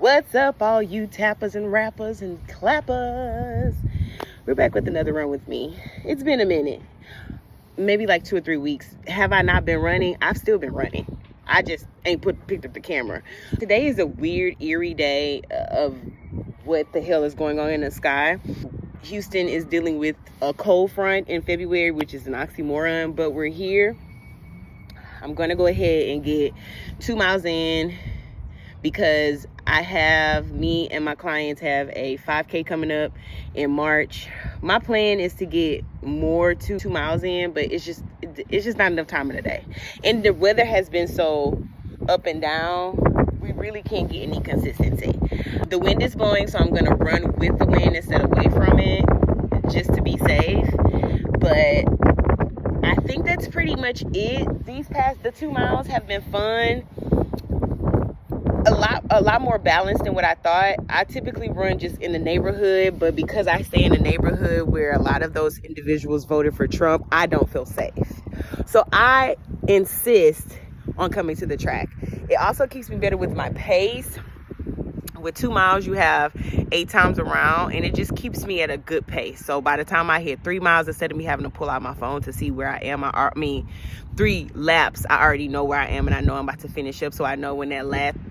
What's up, all you tappers and rappers and clappers? We're back with another run with me. It's been a minute, maybe like 2 or 3 weeks. Have I not been running? I've still been running. I just ain't picked up the camera. Today is a weird, eerie day of what the hell is going on in the sky. Houston is dealing with a cold front in February, which is an oxymoron, but we're here. I'm gonna go ahead and get 2 miles in because me and my clients have a 5K coming up in March. My plan is to get more to 2 miles in, but it's just not enough time in the day. And the weather has been so up and down, we really can't get any consistency. The wind is blowing, so I'm gonna run with the wind instead of away from it, just to be safe. But I think that's pretty much it. The 2 miles have been fun. A lot more balanced than what I thought. I typically run just in the neighborhood, but because I stay in a neighborhood where a lot of those individuals voted for Trump, I don't feel safe. So I insist on coming to the track. It also keeps me better with my pace. With 2 miles, you have 8 times around, and it just keeps me at a good pace. So by the time I hit 3 miles, instead of me having to pull out my phone to see where I am, 3 laps, I already know where I am, and I know I'm about to finish up. So I know when that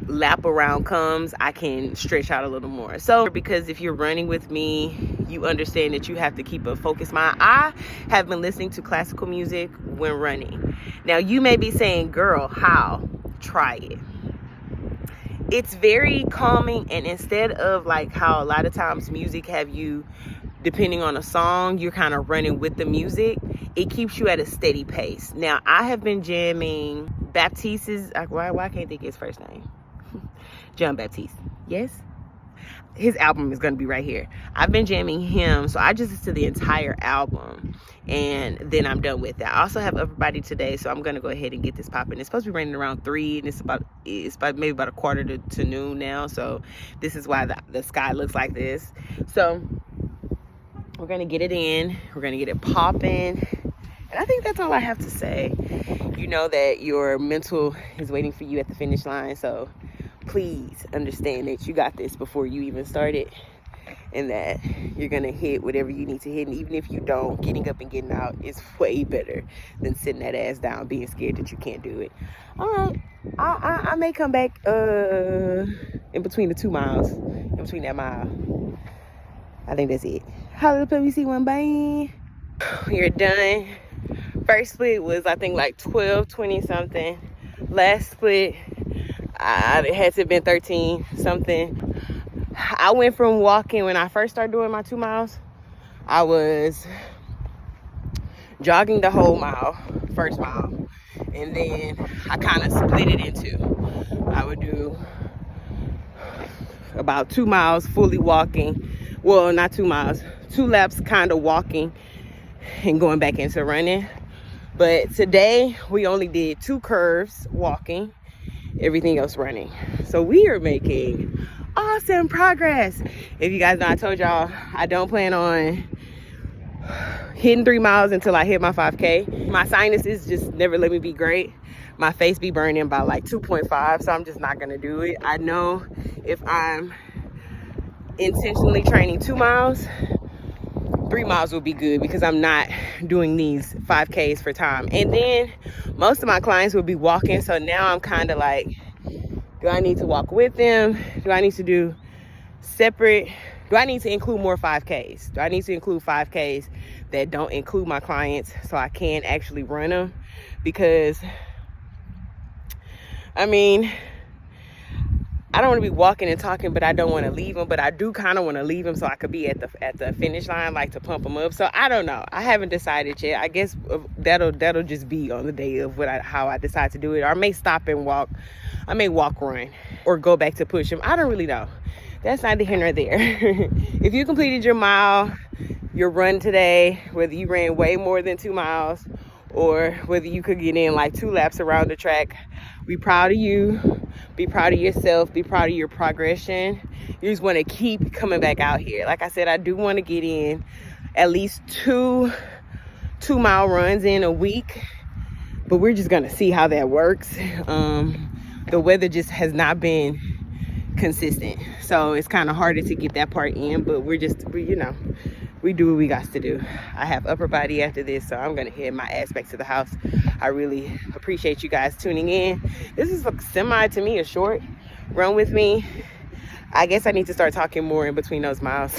lap around comes, I can stretch out a little more. So because if you're running with me, you understand that you have to keep a focused mind. I have been listening to classical music when running. Now you may be saying, girl, how? Try it. It's very calming, and instead of like how a lot of times music have you, depending on a song, you're kind of running with the music, it keeps you at a steady pace. Now, I have been jamming Baptiste's, why I can't think of his first name? John Baptiste, yes? His album is going to be right here. I've been jamming him, so I just listen to the entire album, and then I'm done with that. I also have Everybody today, so I'm going to go ahead and get this popping. It's supposed to be raining around 3, and it's about maybe about a quarter to noon now, so this is why the sky looks like this. So we're going to get it in. We're going to get it popping, and I think that's all I have to say. You know that your mental is waiting for you at the finish line, so please understand that you got this before you even started, and that you're gonna hit whatever you need to hit. And even if you don't, getting up and getting out is way better than sitting that ass down being scared that you can't do it. All right, I may come back in between the 2 miles, in between that mile. I think that's it. Holla, let me see one. Bye. You're done. First split was, I think, like 12:20 something. Last split, it had to have been 13 something. I went from walking, when I first started doing my 2 miles, I was jogging the whole mile, first mile, and then I kind of split it into, I would do about 2 miles fully walking, well, not 2 miles, 2 laps kind of walking and going back into running. But today we only did 2 curves walking, everything else running. So we are making awesome progress. If you guys know, I told y'all I don't plan on hitting 3 miles until I hit my 5K. My sinuses just never let me be great. My face be burning by like 2.5, so I'm just not gonna do it. I know if I'm intentionally training 2 miles, 3 miles will be good, because I'm not doing these 5Ks for time. And then most of my clients will be walking, so now I'm kind of like, do I need to walk with them? Do I need to do separate? Do I need to include more 5Ks? Do I need to include 5Ks that don't include my clients so I can actually run them? Because, I mean, I don't want to be walking and talking, but I don't want to leave them. But I do kind of want to leave them so I could be at the finish line, like to pump them up. So I don't know. I haven't decided yet. I guess that'll just be on the day of how I decide to do it. Or I may stop and walk. I may walk, run, or go back to push them. I don't really know. That's neither here nor there. If you completed your mile, your run today, whether you ran way more than 2 miles, or whether you could get in like 2 laps around the track, be proud of you. Be proud of yourself. Be proud of your progression. You just want to keep coming back out here. Like I said, I do want to get in at least 2 mile runs in a week, but we're just gonna see how that works. The weather just has not been consistent. So it's kind of harder to get that part in, but we do what we got to do. I have upper body after this, so I'm gonna head my ass back to the house. I really appreciate you guys tuning in. This is to me a short run with me. I guess I need to start talking more in between those miles.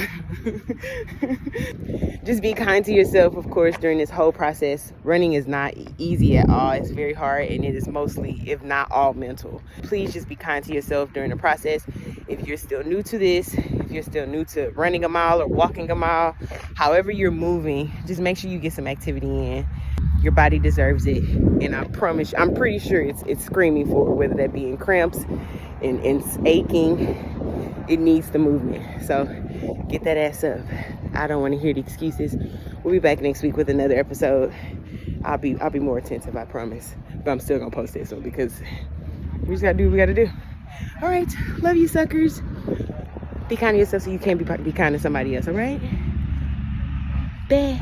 Just be kind to yourself, of course, during this whole process. Running is not easy at all. It's very hard, and it is mostly, if not all, mental. Please just be kind to yourself during the process. If you're still new to this, if you're still new to running a mile or walking a mile, however you're moving, just make sure you get some activity in. Your body deserves it, and I promise you, I'm pretty sure it's screaming for it, whether that be in cramps and aching. It needs the movement. So get that ass up. I don't want to hear the excuses. We'll be back next week with another episode. I'll be more attentive, I promise. But I'm still gonna post this one because we just gotta do what we gotta do. All right, love you suckers. Be kind to yourself so you can be kind to somebody else, all right? Bye.